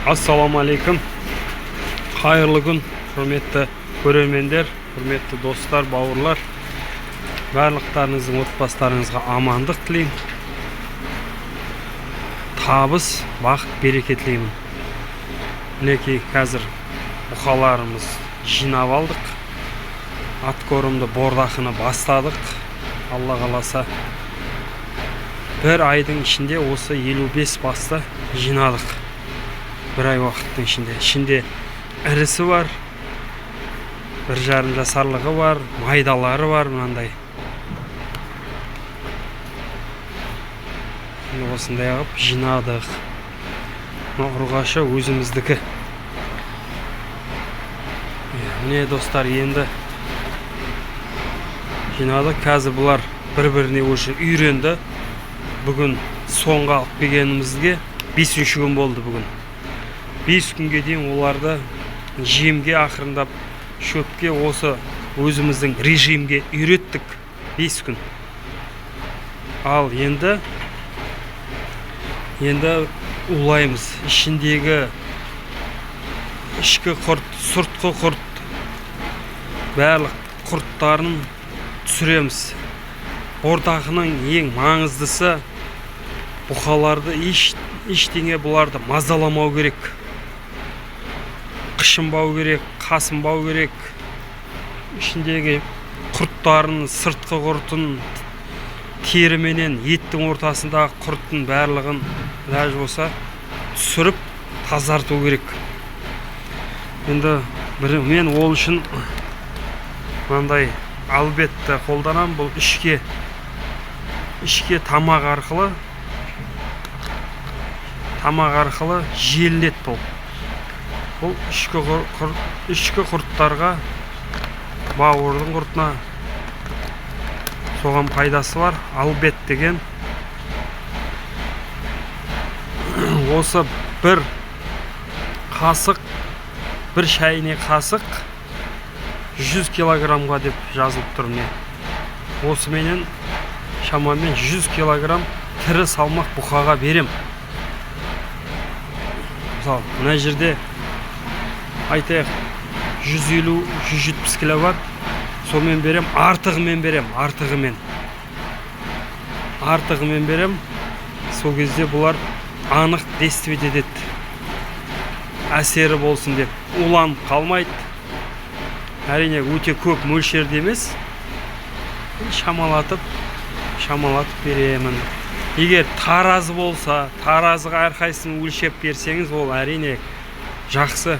Assalamu алейкум. Қайырлы күн, құрметті көрермендер, құрметті достар, бауырлар. Барлықтарыңыздың отбасыларыңызға амандық тілеймін. Табыс, бақыт, береке тілеймін. Мінекей қазір бұқаларымыз жинап алдық. Аткорымды бордақыны бастадық. Алла қаласа бір айдың ішінде осы 55 басты жинадық. Bir ay уақыттың ішінде ірісі бар, 1,5 жасарлығы бар, майдалары бар, мынандай. Осындай қылып жинадық. Ұрғашы өзіміздікі. Міне достар, енді жинадық. Қазір бұлар бір-біріне уже үйренді. Бүгін соңғы алып келгенімізге 5-ші күн болды бүгін. 5 күнге дейін оларды жемге ақырындап шөпке осы өзіміздің режимге үйреттік 5 күн. Ал енді улаймыз. Ішіндегі ішкі құрт, сыртқы құрт, барлық құрттарын түсіреміз. Бордақының ең маңыздысы бұқаларды ештеңе бұларды мазаламау керек. Қышынбау керек, қасынбау керек. Ішіндегі құрттарын, сыртқы құртын, теріменен еттің ортасындағы құрттың барлығын ләж болса түсіріп тазарту керек. Енді мен ол үшін мынандай албетті қолданам. Бұл ішке тамақ арқылы желінет бұл. Бұл ішкі құрттарға, бауырдың құртына соған пайдасы бар. Албет деген осы бір қасық, бір шайне қасық 100 килограммға деп жазылып тұр. Осы менен шамамен 100 килограмм тірі салмақ бұқаға берем. Мысалы, мына жерде айтайық 150-170 кило бар. Сонымен берем, артығымен берем. Сол кезде бұлар анық действиет етеді. Әсері болсын деп уланып қалмайды. Әрине өте көп мөлшерде емес. Шамалатып беремін. Егер таразы болса, таразыға әрқайсысын өлшеп берсеңіз, ол әрине жақсы.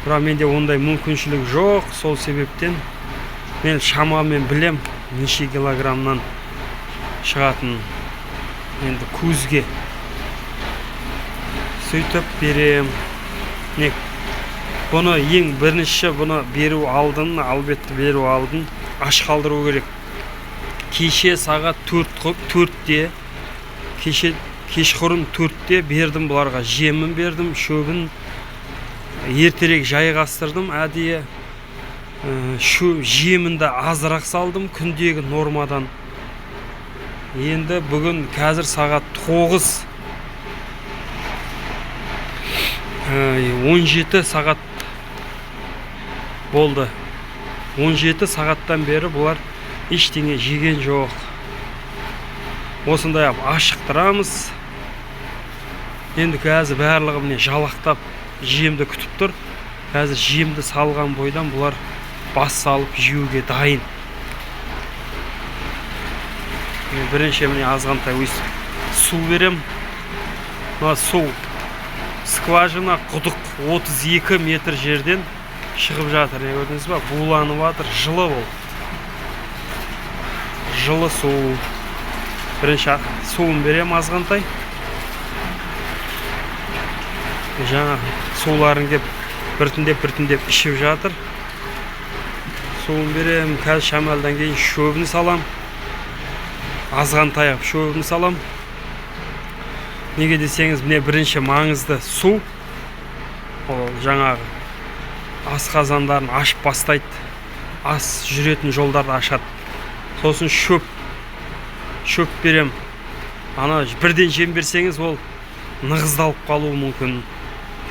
Бірақ менде ондай мүмкіншілік жоқ. Сол себептен мен шамамен білем неше килограммнан шығатын. Енді көзге сөйтіп берем. Бұны ең бірінші беру алдын, албетті беру алдын аш қалдыру керек. Кеше сағат 4-те, кешқұрын 4-те бердім бұларға. Жемін бердім, шөбін ертерек жайғастырдым. Әдейі жемінді азырақ салдым күндегі нормадан. Енді бүгін қазір сағат 17 сағат болды. 17 сағаттан бері бұлар ештеңе жеген жоқ. Осындай ашықтырамыз. Енді қазір барлығы міне жалақтап жемді күтіп тұр. Қазір жемді салған бойдан бұлар бас салып жеуге дайын. Бірінші міне азғантай су берем. Су скважина құдық 32 метр жерден шығып жатыр. Көрдіңіз ба? Буланып жатыр. Жылы бол. Жылы су. Бірінші суын берем азғантай. Жаңа суларын кеп біртіндеп ішіп жатыр. Суын берем. Қазір шамалдан кейін шөбін салам. Азғантай шөбін салам. Неге десеңіз, міне бірінші маңызды су. Ол жаңағы ас қазандарын ашып бастайды. Ас жүретін жолдарды ашады. Сосын шөп берем. Ана бірден жем берсеңіз, ол нығыздалып қалуы мүмкін.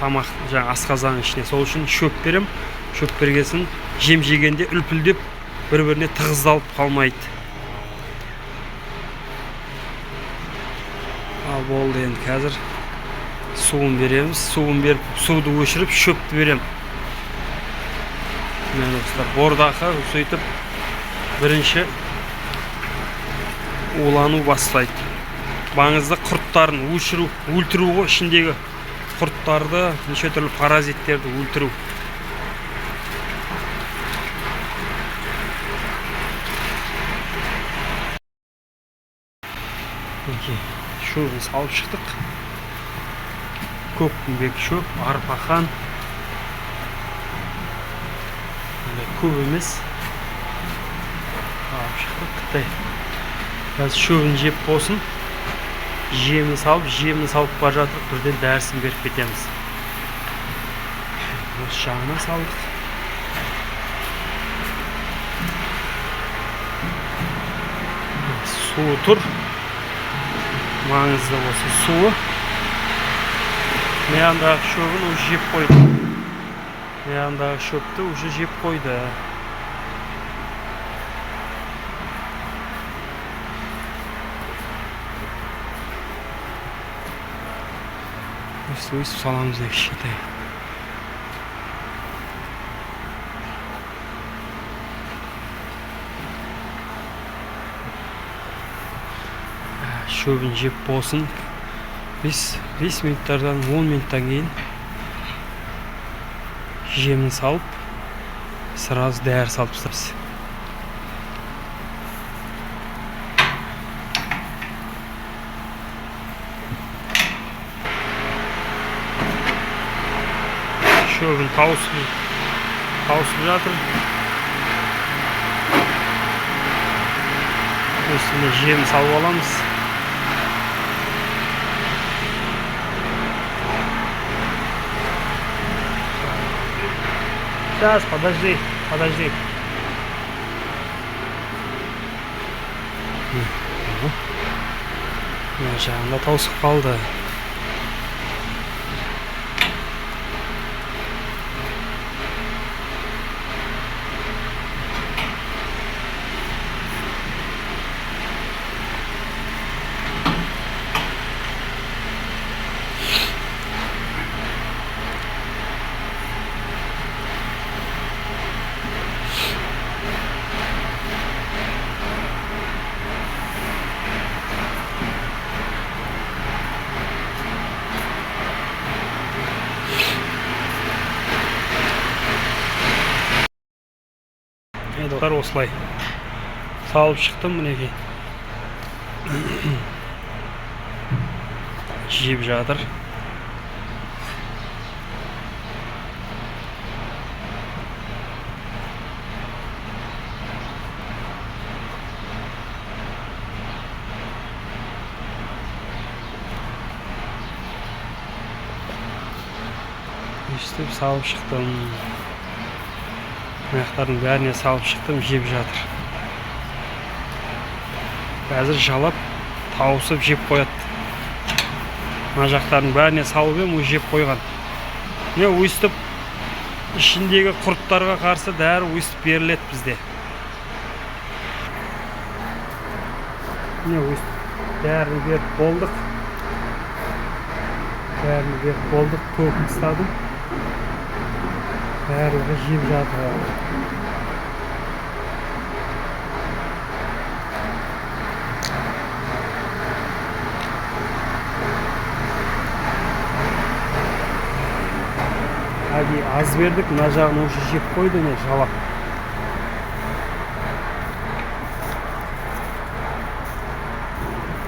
тамақ жаңа асқазанның ішіне. Сол үшін шөп берем. Шөп бергесін жем жегенде үлпілдеп бір-біріне тығыздалып қалмайды. Ал болды, енді қазір суын береміз. Суын беріп, суды өшіріп, шөпті берем. Мен достар, бордақы сөйтіп бірінші улану бастайды. Маңызды құрттарын өлтіру ғой, ішіндегі құрттарды, неше түрлі паразиттерді өлтіру. Шөбін салып шықтық. Көкпеңбек шөп, арпахан. Көп емес. Алып шықтық. Қытай. Қазір шөбін жеп болсын. Жемін салып бар жатырық, бірден дәрісін беріп кетеміз. Осы жағына салдық. Суы тұр. Маңызды осы суы. Меяндағы шөбін уже жеп қойды. Меяндағы шөпті уже жеп қойды. Өйстіп саламыз кішкентай. Шөбін жеп болсын. 5 минуттардан 10 минуттан кейін жемін салып, сразу дәрі салып тастаймыз. Шөбін тауысып жатыр. Үстіне жемін салып аламыз. Сейчас, подожди. Жағында тауысып қалды. Достар, осылай салып шықтым, мінекей. Жеп жатыр. Өйстіп салып шықтым. Аяқтардың бәріне салып шықтым, жеп жатыр. Қазір жалап, тауысып жеп қояды. Мына жақтардың бәріне салып ем, жеп қойған. Өйстіп, ішіндегі құрттарға қарсы дәрі өйстіп беріледі бізде. Өйстіп, дәріні беріп болдық. Көкін ұстадым. Барлығы жеп жатыр. Аз бердік, мына жағын уже жеп қойды, жалап.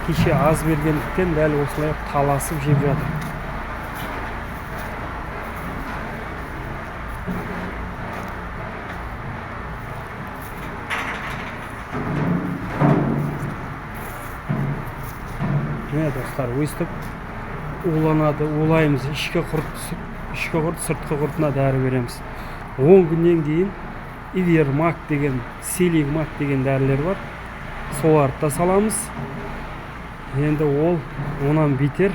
Кеше аз бергендіктен дәл осылай таласып жеп жатыр. Достар, өйстіп уланады, улаймыз. Ішкі құрт, сыртқы құртына дәрі береміз. 10 күннен кейін Ивермак деген, Селигмак деген дәрілер бар. Соларды да саламыз. Енді ол онан бетер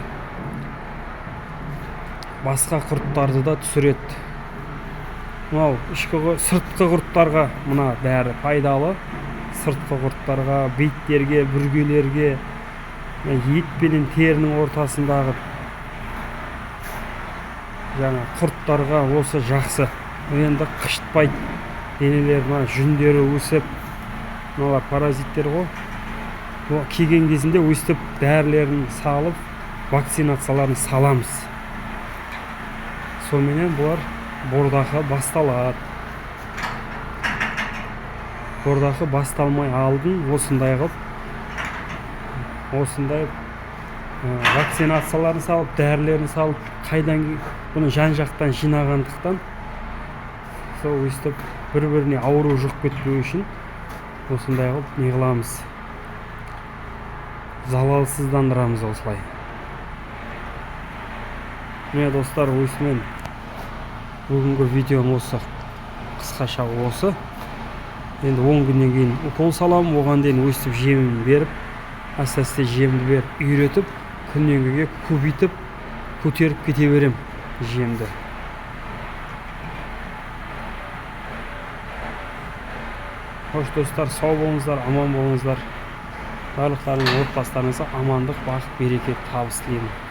басқа құрттарды да түсіреді. Мынау сыртқы құрттарға мына бәрі пайдалы. Сыртқы құрттарға, биттерге, бүргелерге, ет пенен терінің ортасындағы жаңа құрттарға осы жақсы. Енді қышытпайды. Денелер жүндері өсіп, мыналар паразиттер ғой. Келген кезінде өстіп дәрілерін салып, вакцинацияларын саламыз. Сонымен бұлар бордақы басталады. Бордақы басталмай алдын осындай қылып, осындай вакцинацияларын салып, дәрілерін салып, қайдан бұны жан-жақтан жинағандықтан сол өстіп бір-біріне ауру жұқып кетпеу үшін осындай қылып не қыламыз. Залалсыздандырамыз осылай. Міне достар, осымен бүгінгі видеом осы, қысқаша осы. Енді 10 күннен кейін укол салам, оған дейін өстіп жемін беріп, асасты жемді беріп, үйретіп, күннен күнге көбейтіп, көтеріп кете берем жемді. Хош достар, сау болыңыздар, аман болыңыздар. Барлықтарының отбасыларыңызға амандық, бақыт, береке, табыс тілеймін.